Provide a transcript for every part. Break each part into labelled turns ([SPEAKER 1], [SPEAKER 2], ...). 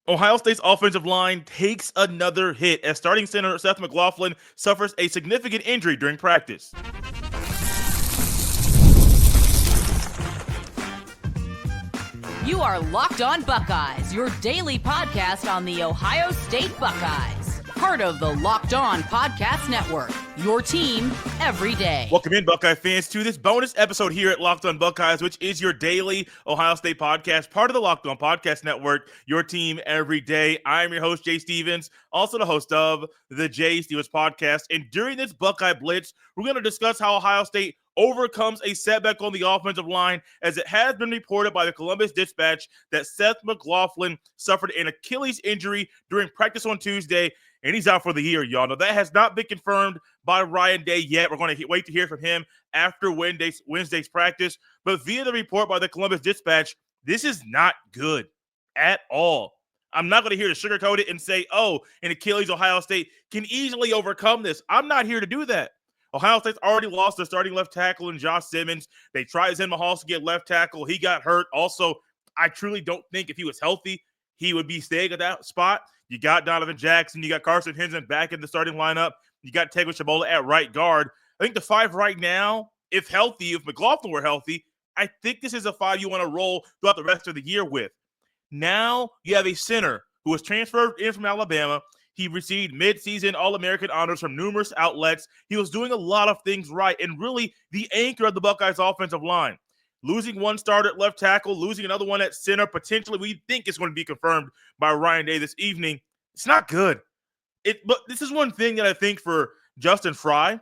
[SPEAKER 1] Ohio State's offensive line takes another hit as starting center Seth McLaughlin suffers a significant injury during practice.
[SPEAKER 2] You are Locked On Buckeyes, your daily podcast on the Ohio State Buckeyes. Part of the Locked On Podcast Network, your team every day.
[SPEAKER 1] Welcome in, Buckeye fans, to this bonus episode here at Locked On Buckeyes, which is your daily Ohio State podcast, part of the Locked On Podcast Network, your team every day. I'm your host, Jay Stevens, also the host of the Jay Stevens Podcast. And during this Buckeye Blitz, we're going to discuss how Ohio State overcomes a setback on the offensive line, as it has been reported by the Columbus Dispatch that Seth McLaughlin suffered an Achilles injury during practice on Tuesday, and he's out for the year, y'all. Now, that has not been confirmed by Ryan Day yet. We're going to wait to hear from him after Wednesday's practice. But via the report by the Columbus Dispatch, this is not good at all. I'm not going to hear to sugarcoat it and say, oh, an Achilles, Ohio State can easily overcome this. I'm not here to do that. Ohio State's already lost their starting left tackle in Josh Simmons. They tried Zen Mahal to get left tackle. He got hurt. Also, I truly don't think if he was healthy, he would be staying at that spot. You got Donovan Jackson. You got Carson Hinzman back in the starting lineup. You got Tego Chabola at right guard. I think the five right now, if healthy, if McLaughlin were healthy, I think this is a five you want to roll throughout the rest of the year with. Now you have a center who was transferred in from Alabama. He received midseason All-American honors from numerous outlets. He was doing a lot of things right and really the anchor of the Buckeyes offensive line. Losing one starter at left tackle, losing another one at center, potentially we think it's going to be confirmed by Ryan Day this evening. It's not good. But this is one thing that I think for Justin Frye,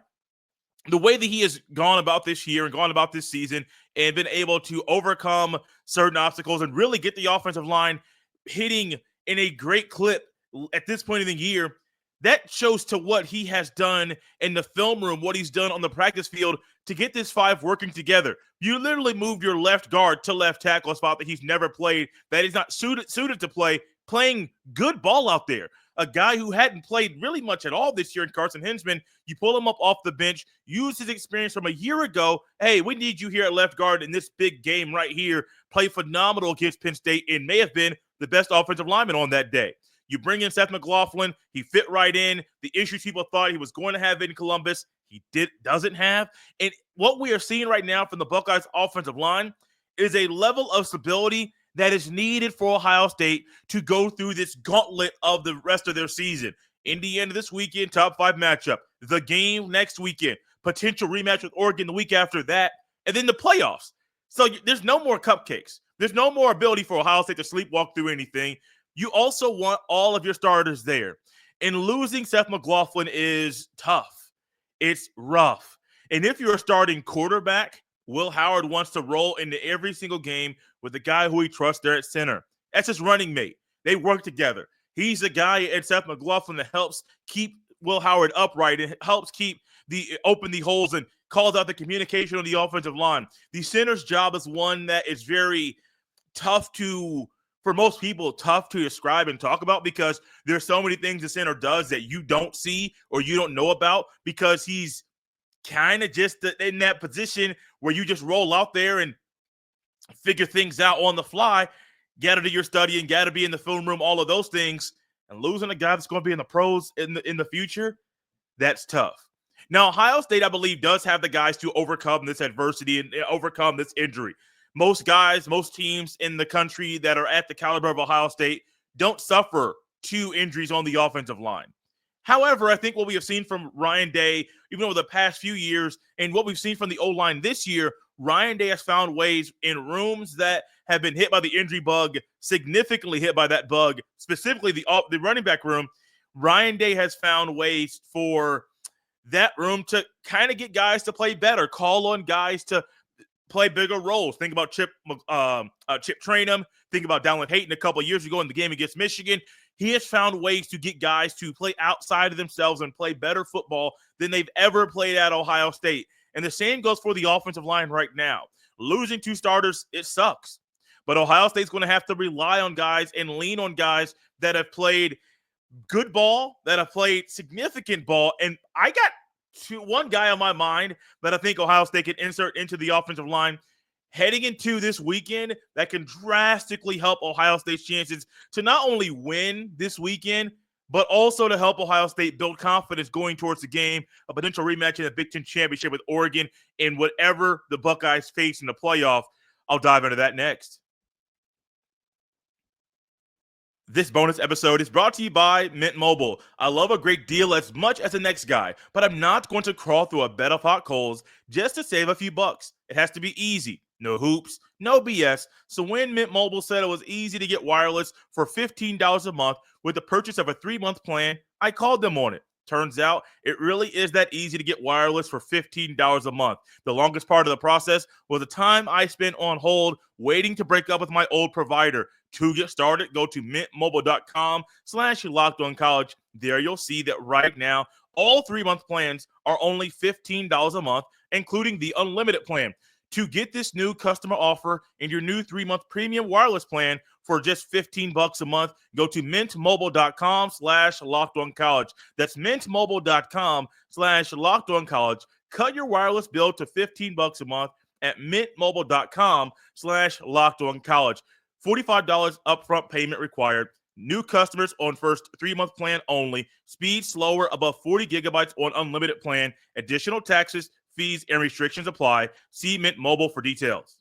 [SPEAKER 1] the way that he has gone about this year and gone about this season and been able to overcome certain obstacles and really get the offensive line hitting in a great clip at this point in the year, that shows to what he has done in the film room, what he's done on the practice field to get this five working together. You literally moved your left guard to left tackle, a spot that he's never played, that he's not suited to play, playing good ball out there. A guy who hadn't played really much at all this year in Carson Hinzman, you pull him up off the bench, use his experience from a year ago. Hey, we need you here at left guard in this big game right here. Play phenomenal against Penn State and may have been the best offensive lineman on that day. You bring in Seth McLaughlin. He fit right in. The issues people thought he was going to have in Columbus, he doesn't have. And what we are seeing right now from the Buckeyes offensive line is a level of stability that is needed for Ohio State to go through this gauntlet of the rest of their season. Indiana this weekend, top 5 matchup. The game next weekend. Potential rematch with Oregon the week after that. And then the playoffs. So there's no more cupcakes. There's no more ability for Ohio State to sleepwalk through anything. You also want all of your starters there. And losing Seth McLaughlin is tough. It's rough. And if you're a starting quarterback, Will Howard wants to roll into every single game with the guy who he trusts there at center. That's his running mate. They work together. He's the guy at Seth McLaughlin that helps keep Will Howard upright and helps keep open the holes and calls out the communication on the offensive line. The center's job is one that is very tough for most people, tough to describe and talk about because there's so many things the center does that you don't see or you don't know about because he's kind of just in that position where you just roll out there and figure things out on the fly, got to do your studying, got to be in the film room, all of those things. And losing a guy that's going to be in the pros in the future, that's tough. Now, Ohio State, I believe, does have the guys to overcome this adversity and overcome this injury. Most guys, most teams in the country that are at the caliber of Ohio State don't suffer 2 injuries on the offensive line. However, I think what we have seen from Ryan Day, even over the past few years, and what we've seen from the O-line this year, Ryan Day has found ways in rooms that have been hit by the injury bug, significantly hit by that bug, specifically the running back room. Ryan Day has found ways for that room to kind of get guys to play better, call on guys to play bigger roles. Think about Chip Trainum. Think about Dallin Hayton a couple of years ago in the game against Michigan. He has found ways to get guys to play outside of themselves and play better football than they've ever played at Ohio State. And the same goes for the offensive line right now. Losing 2 starters, it sucks. But Ohio State's going to have to rely on guys and lean on guys that have played good ball, that have played significant ball. And I got one guy on my mind that I think Ohio State can insert into the offensive line heading into this weekend that can drastically help Ohio State's chances to not only win this weekend, but also to help Ohio State build confidence going towards the game, a potential rematch in the Big Ten Championship with Oregon, and whatever the Buckeyes face in the playoff. I'll dive into that next. This bonus episode is brought to you by Mint Mobile. I love a great deal as much as the next guy, but I'm not going to crawl through a bed of hot coals just to save a few bucks. It has to be easy. No hoops, no BS. So when Mint Mobile said it was easy to get wireless for $15 a month with the purchase of a 3-month plan, I called them on it. Turns out it really is that easy to get wireless for $15 a month. The longest part of the process was the time I spent on hold waiting to break up with my old provider. To get started, go to mintmobile.com/lockedoncollege. There you'll see that right now, all 3-month plans are only $15 a month, including the unlimited plan. To get this new customer offer and your new 3-month premium wireless plan for just $15 a month, go to mintmobile.com/lockedoncollege. That's mintmobile.com/lockedoncollege. Cut your wireless bill to $15 a month at mintmobile.com/lockedoncollege. $45 upfront payment required. New customers on first 3-month plan only. Speed slower above 40 gigabytes on unlimited plan. Additional taxes, fees, and restrictions apply. See Mint Mobile for details.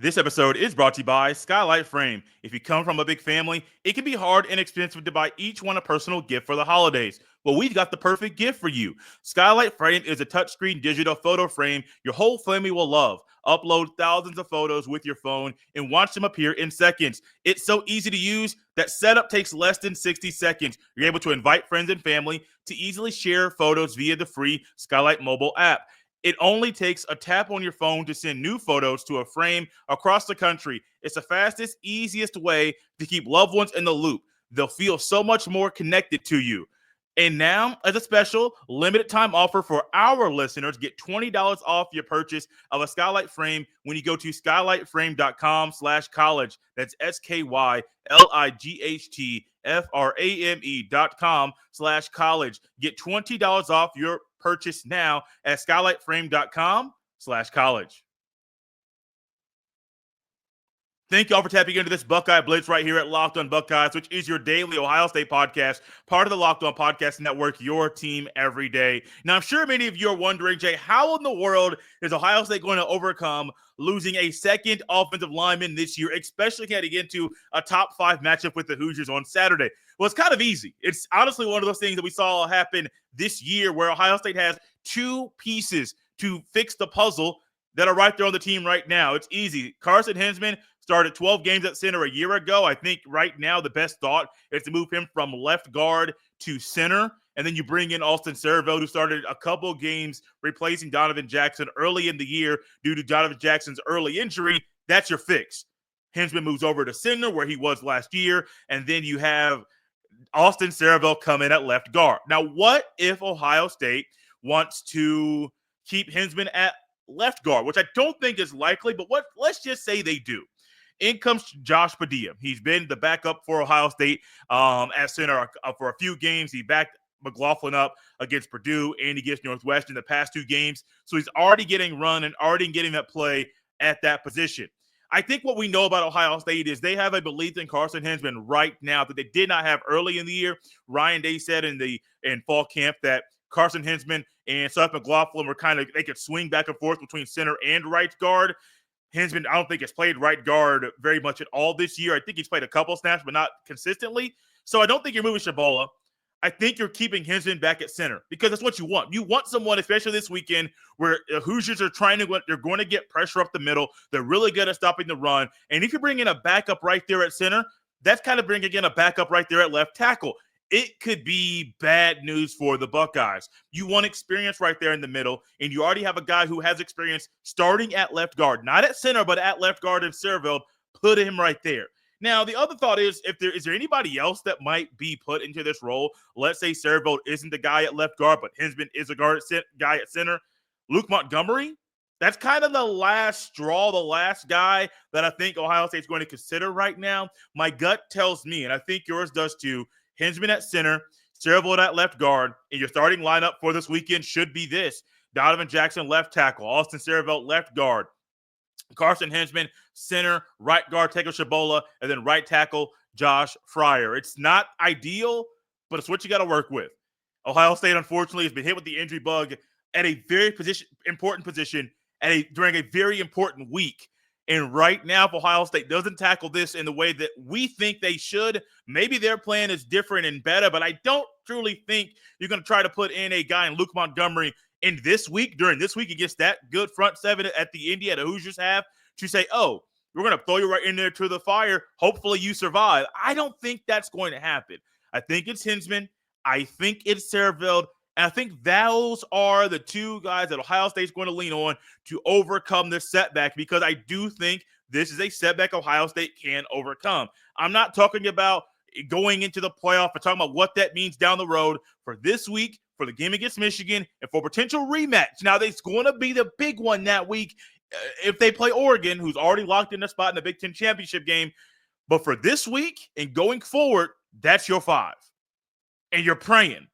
[SPEAKER 1] This episode is brought to you by Skylight Frame. If you come from a big family, it can be hard and expensive to buy each one a personal gift for the holidays. Well, we've got the perfect gift for you. Skylight Frame is a touchscreen digital photo frame your whole family will love. Upload thousands of photos with your phone and watch them appear in seconds. It's so easy to use that setup takes less than 60 seconds. You're able to invite friends and family to easily share photos via the free Skylight mobile app. It only takes a tap on your phone to send new photos to a frame across the country. It's the fastest, easiest way to keep loved ones in the loop. They'll feel so much more connected to you. And now, as a special limited time offer for our listeners, get $20 off your purchase of a Skylight Frame when you go to skylightframe.com/college. That's SKYLIGHTFRAME.com/college. Get $20 off your purchase now at skylightframe.com/college. Thank y'all for tapping into this Buckeye Blitz right here at Locked On Buckeyes, which is your daily Ohio State podcast, part of the Locked On Podcast Network, your team every day. Now, I'm sure many of you are wondering, Jay, how in the world is Ohio State going to overcome losing a second offensive lineman this year, especially heading into a top 5 matchup with the Hoosiers on Saturday? Well, it's kind of easy. It's honestly one of those things that we saw happen this year where Ohio State has 2 pieces to fix the puzzle that are right there on the team right now. It's easy. Carson Hinzman started 12 games at center a year ago. I think right now the best thought is to move him from left guard to center. And then you bring in Austin Siereveld, who started a couple games replacing Donovan Jackson early in the year due to Donovan Jackson's early injury. That's your fix. Hinzman moves over to center where he was last year. And then you have Austin Siereveld come in at left guard. Now, what if Ohio State wants to keep Hinzman at left guard, which I don't think is likely, but let's just say they do. In comes Josh Padilla. He's been the backup for Ohio State at center for a few games. He backed McLaughlin up against Purdue and against Northwestern the past 2 games. So he's already getting run and already getting that play at that position. I think what we know about Ohio State is they have a belief in Carson Hinzman right now that they did not have early in the year. Ryan Day said in fall camp that Carson Hinzman and Seth McLaughlin were they could swing back and forth between center and right guard. Hinzman, I don't think has played right guard very much at all this year. I think he's played a couple snaps, but not consistently. So I don't think you're moving Shabola. I think you're keeping Hinzman back at center because that's what you want. You want someone, especially this weekend, where the Hoosiers are they're going to get pressure up the middle. They're really good at stopping the run. And if you bring in a backup right there at center, that's kind of bringing in a backup right there at left tackle. It could be bad news for the Buckeyes. You want experience right there in the middle, and you already have a guy who has experience starting at left guard, not at center, but at left guard in Siereveld. Put him right there. Now, the other thought is, is there anybody else that might be put into this role? Let's say Siereveld isn't the guy at left guard, but Hinzman is a guy at center. Luke Montgomery? That's kind of the last straw, the last guy that I think Ohio State's going to consider right now. My gut tells me, and I think yours does too, Hinzman at center, Siereveld at left guard, and your starting lineup for this weekend should be this. Donovan Jackson, left tackle. Austin Siereveld, left guard. Carson Hinzman, center, right guard, Tego Shabola, and then right tackle, Josh Frye. It's not ideal, but it's what you got to work with. Ohio State, unfortunately, has been hit with the injury bug at a very important position during a very important week. And right now, if Ohio State doesn't tackle this in the way that we think they should, maybe their plan is different and better, but I don't truly think you're going to try to put in a guy in Luke Montgomery in this week, during this week against that good front seven at the Indy, the Hoosiers have, to say, oh, we're going to throw you right in there to the fire. Hopefully you survive. I don't think that's going to happen. I think it's Hinzman. I think it's Siereveld. And I think those are the two guys that Ohio State's going to lean on to overcome this setback, because I do think this is a setback Ohio State can overcome. I'm not talking about going into the playoff. I'm talking about what that means down the road for this week, for the game against Michigan, and for potential rematch. Now, there's going to be the big one that week if they play Oregon, who's already locked in a spot in the Big Ten championship game. But for this week and going forward, that's your 5. And you're praying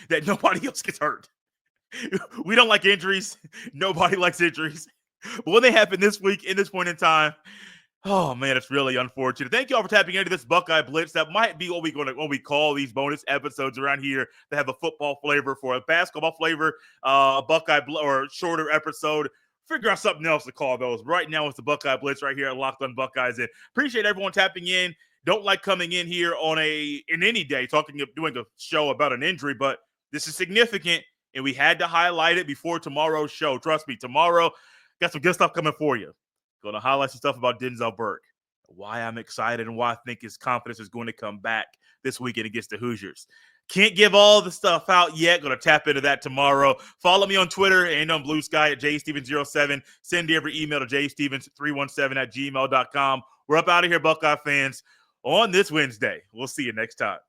[SPEAKER 1] that nobody else gets hurt. We don't like injuries. Nobody likes injuries. But when they happen this week, in this point in time, oh man, it's really unfortunate. Thank you all for tapping into this Buckeye Blitz. That might be what we call these bonus episodes around here that have a football flavor. For a basketball flavor, Buckeye or shorter episode. Figure out something else to call those. Right now, it's the Buckeye Blitz right here at Locked On Buckeyes. And appreciate everyone tapping in. Don't like coming in here in any day doing a show about an injury, but this is significant, and we had to highlight it before tomorrow's show. Trust me, tomorrow got some good stuff coming for you. Going to highlight some stuff about Denzel Burke, why I'm excited and why I think his confidence is going to come back this weekend against the Hoosiers. Can't give all the stuff out yet. Going to tap into that tomorrow. Follow me on Twitter and on Blue Sky at jstevens07. Send every email to jstevens317@gmail.com. We're up out of here, Buckeye fans, on this Wednesday. We'll see you next time.